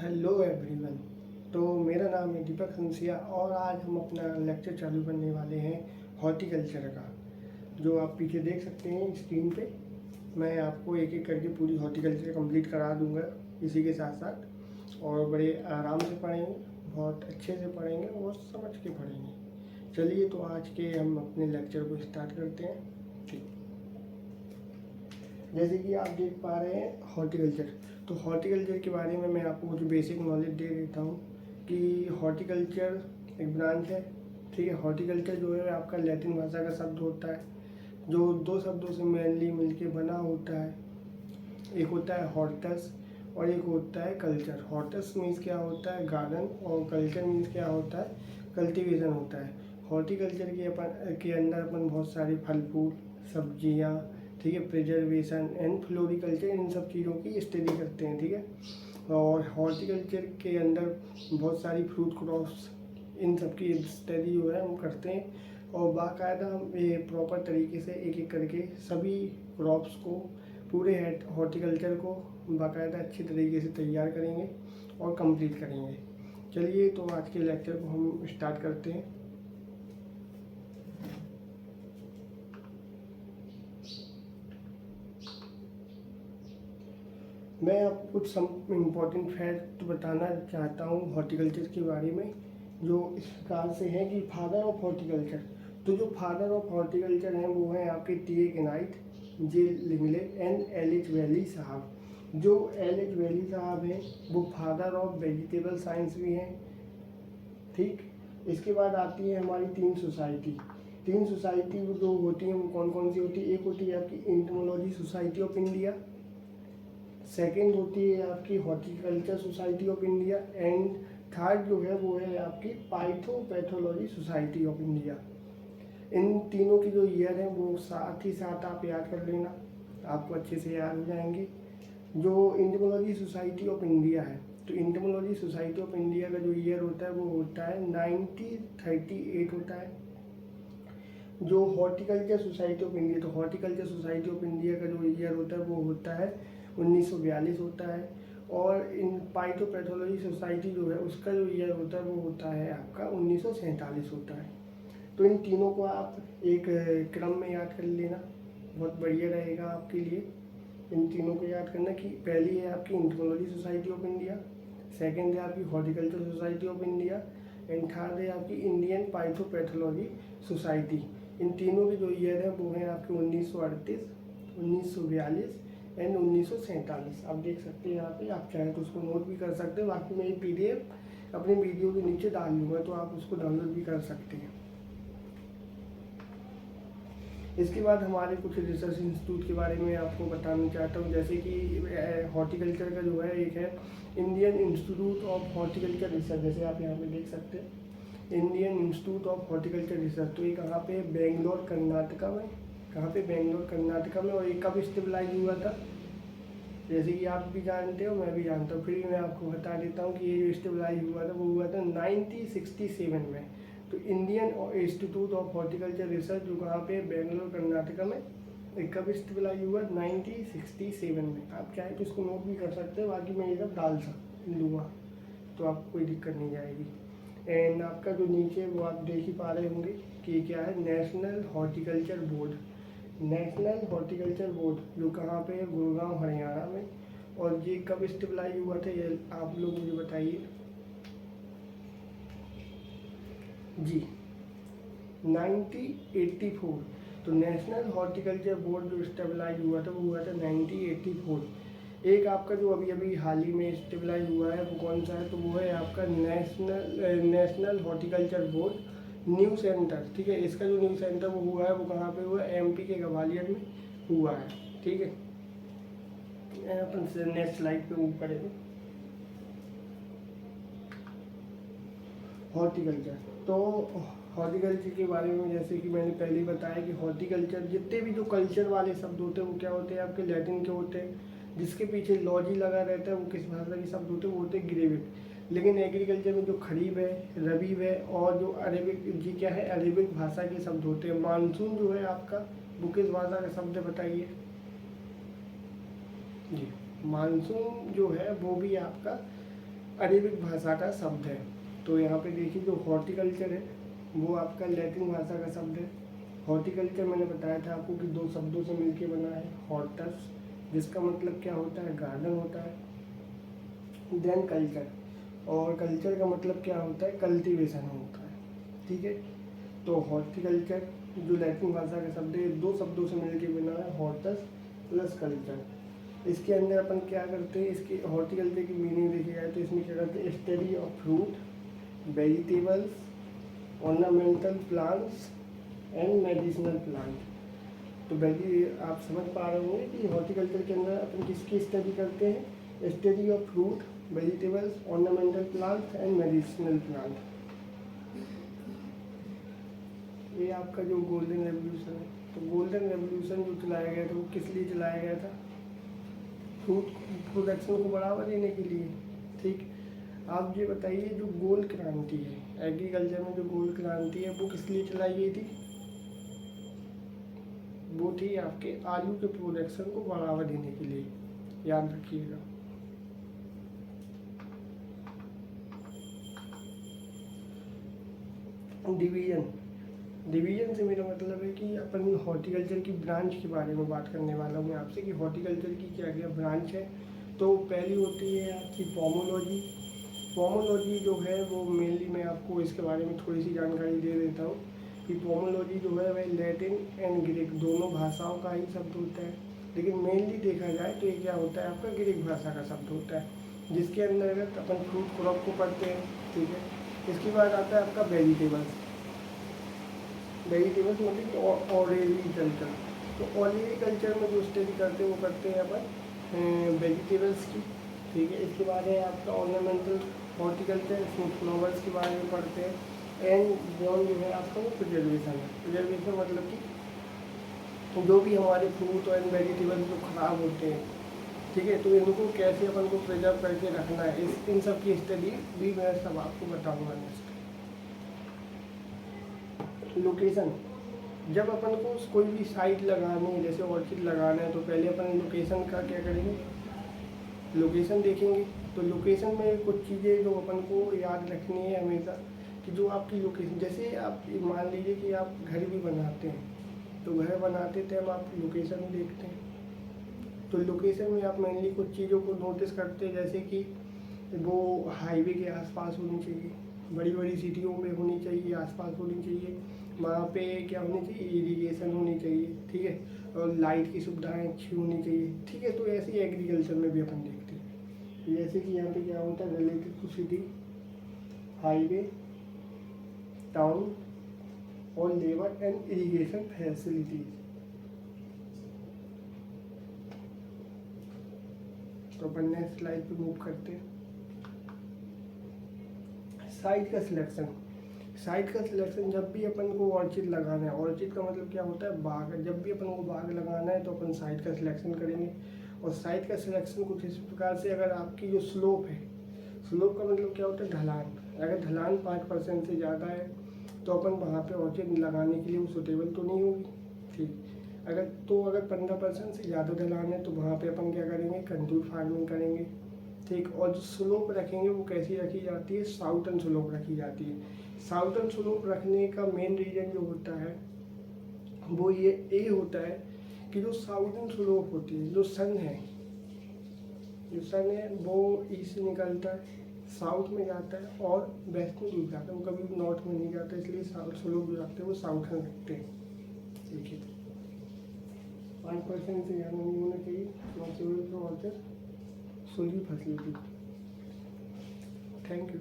Hello everyone. तो मेरा नाम है दीपक हंसिया और आज हम अपना लेक्चर चालू करने वाले हैं हॉर्टिकल्चर का। जो आप पीछे देख सकते हैं स्क्रीन पे, मैं आपको एक एक करके पूरी हॉर्टिकल्चर कंप्लीट करा दूंगा इसी के साथ साथ, और बड़े आराम से पढ़ेंगे, बहुत अच्छे से पढ़ेंगे और समझ के पढ़ेंगे। चलिए तो आज के हम अपने लेक्चर को स्टार्ट करते हैं। ठीक, जैसे कि आप देख पा रहे हैं हॉर्टिकल्चर। तो हॉर्टिकल्चर के बारे में मैं आपको कुछ बेसिक नॉलेज दे देता हूँ कि हॉर्टिकल्चर एक ब्रांच है। ठीक है, हॉर्टिकल्चर जो है आपका लैटिन भाषा का शब्द होता है जो दो शब्दों से मेनली मिलके बना होता है। एक होता है हॉर्टस और एक होता है कल्चर। हॉर्टस मीन्स क्या होता है गार्डन, और कल्चर मीन्स क्या होता है कल्टीवेशन होता है। हॉर्टिकल्चर के अंदर अपन बहुत सारे फल फूल सब्जियाँ, ठीक है, प्रिजर्वेशन एंड फ्लोरिकल्चर, इन सब चीज़ों की स्टडी करते हैं। ठीक है, और हॉर्टिकल्चर के अंदर बहुत सारी फ्रूट क्रॉप्स, इन सब की स्टडी जो है हम करते हैं, और बाकायदा हम ये प्रॉपर तरीके से एक एक करके सभी क्रॉप्स को, पूरे हॉर्टिकल्चर को बाकायदा अच्छी तरीके से तैयार करेंगे और कंप्लीट करेंगे। चलिए तो आज के लेक्चर को हम स्टार्ट करते हैं। मैं आपको कुछ सम इम्पोर्टेंट फैक्ट बताना चाहता हूँ हॉर्टिकल्चर के बारे में, जो इस प्रकार से है कि फादर ऑफ हॉर्टिकल्चर। तो जो फादर ऑफ हॉर्टिकल्चर हैं वो हैं आपके T A Knight, J Lingley and L H Valley साहब। जो एल एच वैली साहब हैं वो फादर ऑफ वेजिटेबल साइंस भी हैं। ठीक, इसके बाद आती है हमारी तीन सोसाइटी। तीन सोसाइटी जो होती हैं वो कौन कौन सी होती है? एक होती है आपकी entomology society of India, second होती है आपकी horticulture society of India, and third जो है वो है आपकी पाइथोपैथोलॉजी सोसाइटी ऑफ इंडिया। इन तीनों की जो ईयर है वो साथ ही साथ आप याद कर लेना, आपको अच्छे से याद हो जाएंगे। जो एंटोमोलॉजी सोसाइटी ऑफ इंडिया है, तो एंटोमोलॉजी सोसाइटी ऑफ इंडिया का जो ईयर होता है वो होता है 1938 होता है। जो हॉर्टिकल्चर सोसाइटी ऑफ इंडिया, तो हॉर्टिकल्चर सोसाइटी ऑफ इंडिया का जो ईयर होता है वो होता है 1942 होता है। और इन पाइथोपैथोलॉजी सोसाइटी जो है उसका जो ईयर होता है वो होता है आपका 1947 होता है। तो इन तीनों को आप एक क्रम में याद कर लेना, बहुत बढ़िया रहेगा आपके लिए। इन तीनों को याद करना कि पहली है आपकी anthropology society of India, second है आपकी horticulture society of India, and third है आपकी इंडियन पाइथोपैथोलॉजी सोसाइटी। इन तीनों के जो ईयर है वो हैं आपके 1938, 1942 एंड 1947। आप देख सकते हैं यहाँ पे, आप चाहें तो उसको नोट भी कर सकते हैं। बाकी मैं ये PDF अपने वीडियो के नीचे डाल दूँगा तो आप उसको डाउनलोड भी कर सकते हैं। इसके बाद हमारे कुछ रिसर्च इंस्टीट्यूट के बारे में आपको बताना चाहता हूँ। जैसे कि हॉर्टिकल्चर का जो है एक है Indian institute of horticulture research, जैसे आप यहाँ पे देख सकते हैं Indian institute of horticulture research. तो ये कहाँ पे? बेंगलोर कर्नाटका में। कहाँ पे? बेंगलोर कर्नाटका में। और ये कब स्टेबलाइज हुआ था? जैसे कि आप भी जानते हो, मैं भी जानता हूँ, फिर मैं आपको बता देता हूँ कि ये जो स्टेबलाइज हुआ था वो हुआ था 1967 में। तो Indian institute of horticulture research जो कहाँ पे? बेंगलोर कर्नाटका में। कब स्टेबलाइज हुआ? 1967 में। आप चाहे तो इसको नोट भी कर सकते हो, बाकी मैं ये सब डाल लूँगा तो आपको कोई दिक्कत नहीं आएगी। एंड आपका जो नीचे वो आप देख ही पा रहे होंगे कि क्या है, national horticulture board. National horticulture board जो कहाँ पे है? गुड़गांव हरियाणा में। और ये कब स्टेबलाइज हुआ था ये आप लोग मुझे बताइए जी। 1984। तो नेशनल हॉर्टिकल्चर बोर्ड जो स्टेबलाइज हुआ था वो हुआ था 1984। एक आपका जो अभी अभी हाल ही में स्टेबलाइज हुआ है वो कौन सा है? तो वो है आपका national horticulture board new centre. ठीक है, इसका जो न्यू सेंटर वो हुआ है वो कहाँ पे हुआ है? MP के ग्वालियर में हुआ है। ठीक है, अपन नेक्स्ट स्लाइड पे मूव करेंगे। हॉर्टिकल्चर, तो हॉर्टिकल्चर के बारे में जैसे कि मैंने पहले ही बताया कि हॉर्टिकल्चर जितने भी जो कल्चर वाले शब्द होते हैं वो क्या होते हैं? आपके लैटिन के होते हैं। जिसके पीछे लॉजी लगा रहता है वो किस भाषा के शब्द होते हैं? वो होते हैं ग्रीक। लेकिन एग्रीकल्चर में जो खरीफ है, रबीब है, और जो अरेबिक, जी क्या है, अरेबिक भाषा के शब्द होते हैं। मानसून जो है आपका वो किस भाषा का शब्द है बताइए जी? मानसून जो है वो भी आपका अरेबिक भाषा का शब्द है। तो यहाँ पे देखिए जो हॉर्टिकल्चर है वो आपका लैटिन भाषा का शब्द है। हॉर्टिकल्चर मैंने बताया था आपको कि दो शब्दों से मिलके बना है, हॉर्टस जिसका मतलब क्या होता है, गार्डन होता है, देन कल्चर, और कल्चर का मतलब क्या होता है, कल्टीवेशन होता है। ठीक है, तो हॉर्टिकल्चर जो लैटिन भाषा का शब्द है, दो शब्दों से मिलकर बना है, हॉर्टस प्लस कल्चर। इसके अंदर अपन क्या करते हैं, इसकी हॉर्टिकल्चर की मीनिंग देखी जाए तो इसमें क्या करते हैं, study of fruit, vegetables, ornamental plants and medicinal plant. तो वैसे आप समझ पा रहे होंगे कि हॉर्टिकल्चर के अंदर अपन किसकी स्टडी करते हैं, study of fruit, vegetables, ornamental plants and medicinal plant. ये आपका जो गोल्डन रेवोल्यूशन है, तो गोल्डन रेवोल्यूशन जो चलाया गया था वो किस लिए चलाया गया था, फ्रूट प्रोडक्शन को बढ़ावा देने के लिए। ठीक, आप ये बताइए जो गोल्ड क्रांति है एग्रीकल्चर में, जो गोल्ड क्रांति है वो किस लिए चलाई गई थी, वो थी आपके आलू के प्रोडक्शन को बढ़ावा देने के लिए, याद रखिएगा। डिवीजन से मेरा मतलब है कि अपन हॉर्टिकल्चर की ब्रांच के बारे में बात करने वाला हूँ आपसे कि हॉर्टिकल्चर की क्या क्या ब्रांच है। तो पहली होती है आपकी पोमोलॉजी। पोमोलॉजी जो है वो मेनली मैं आपको इसके बारे में थोड़ी सी जानकारी दे देता हूँ कि पोमोलॉजी जो है वह लैटिन एंड ग्रीक दोनों भाषाओं का ही शब्द होता है, लेकिन मेनली देखा जाए तो ये क्या होता है, आपका ग्रीक भाषा का शब्द होता है, जिसके अंदर अपन फ्रूट क्रॉप को पढ़ते हैं। ठीक है, इसके बाद आता है आपका वेजिटेबल्स मतलब ऑर्गेनिक कल्चर। तो ऑर्गेनिक कल्चर में जो स्टडी करते हैं वो करते हैं अपन वेजिटेबल्स की। ठीक है, इसके बाद है आपका ऑर्नामेंटल हॉर्टिकल्चर, इसमें फ्लावर्स के बारे में पढ़ते हैं। एंड जॉन जो है आपका वो प्रिजर्वेशन है। प्रिजर्वेशन मतलब कि जो भी हमारे फ्रूट एंड वेजिटेबल्स जो खराब होते हैं, ठीक है, तो इनको कैसे अपन को प्रिजर्व करके रखना है, इस इन सब की स्टडी भी मैं सब आपको बताऊँगा नेक्स्ट। लोकेशन, जब अपन को कोई भी साइट लगानी है, जैसे ऑर्चिड लगाना है, तो पहले अपन लोकेशन का क्या करेंगे, लोकेशन देखेंगे। तो लोकेशन में कुछ चीज़ें जो अपन को याद रखनी है हमेशा कि जो आपकी लोकेशन, जैसे आप मान लीजिए कि आप घर भी बनाते हैं, तो घर बनाते टाइम आप लोकेशन देखते हैं। तो लोकेशन में आप मेनली कुछ चीज़ों को नोटिस करते हैं, जैसे कि वो हाईवे के आसपास होनी चाहिए, बड़ी बड़ी सिटियों में होनी चाहिए, आसपास होनी चाहिए, वहाँ पे क्या होनी चाहिए, इरिगेशन होनी चाहिए। ठीक है, और लाइट की सुविधाएं अच्छी होनी चाहिए। ठीक है, तो ऐसे ही एग्रीकल्चर में भी अपन देखते हैं, जैसे कि यहाँ पे क्या होता है, related to city, highway, town और लेबर एंड इरिगेशन फैसिलिटीज। तो अपन नेक्स्ट स्लाइड पे मूव करते हैं। साइट का सिलेक्शन, साइट का सिलेक्शन जब भी अपन को ऑर्चिड लगाना है, ऑर्चिड का मतलब क्या होता है, बाग। जब भी अपन को बाग लगाना है तो अपन साइट का सिलेक्शन करेंगे। और साइट का सिलेक्शन कुछ इस प्रकार से, अगर आपकी जो स्लोप है, स्लोप का मतलब क्या होता है, ढलान। अगर ढलान 5% से ज़्यादा है तो अपन वहाँ पे ऑर्चिड लगाने के लिए वो सुटेबल तो नहीं होगी। ठीक, अगर 15% से ज़्यादा ढलान है तो वहाँ पे अपन क्या करेंगे, कंटूर फार्मिंग करेंगे। ठीक, और जो स्लोप रखेंगे वो कैसी रखी जाती है, साउथर्न स्लोप रखी जाती है। साउथर्न स्लोप रखने का मेन रीज़न जो होता है वो ये होता है कि जो साउथर्न स्लोप होती है, जो सन है वो ईस्ट से निकलता है, साउथ में जाता है और वेस्ट में डूब जाता है, वो कभी भी नॉर्थ में नहीं जाता, इसलिए साउथ स्लोप जो रखते हैं वो साउथर्न रखते हैं। ठीक है, 5% से ज़्यादा नहीं होना चाहिए, सुलझी फैसिलिटी। Thank you.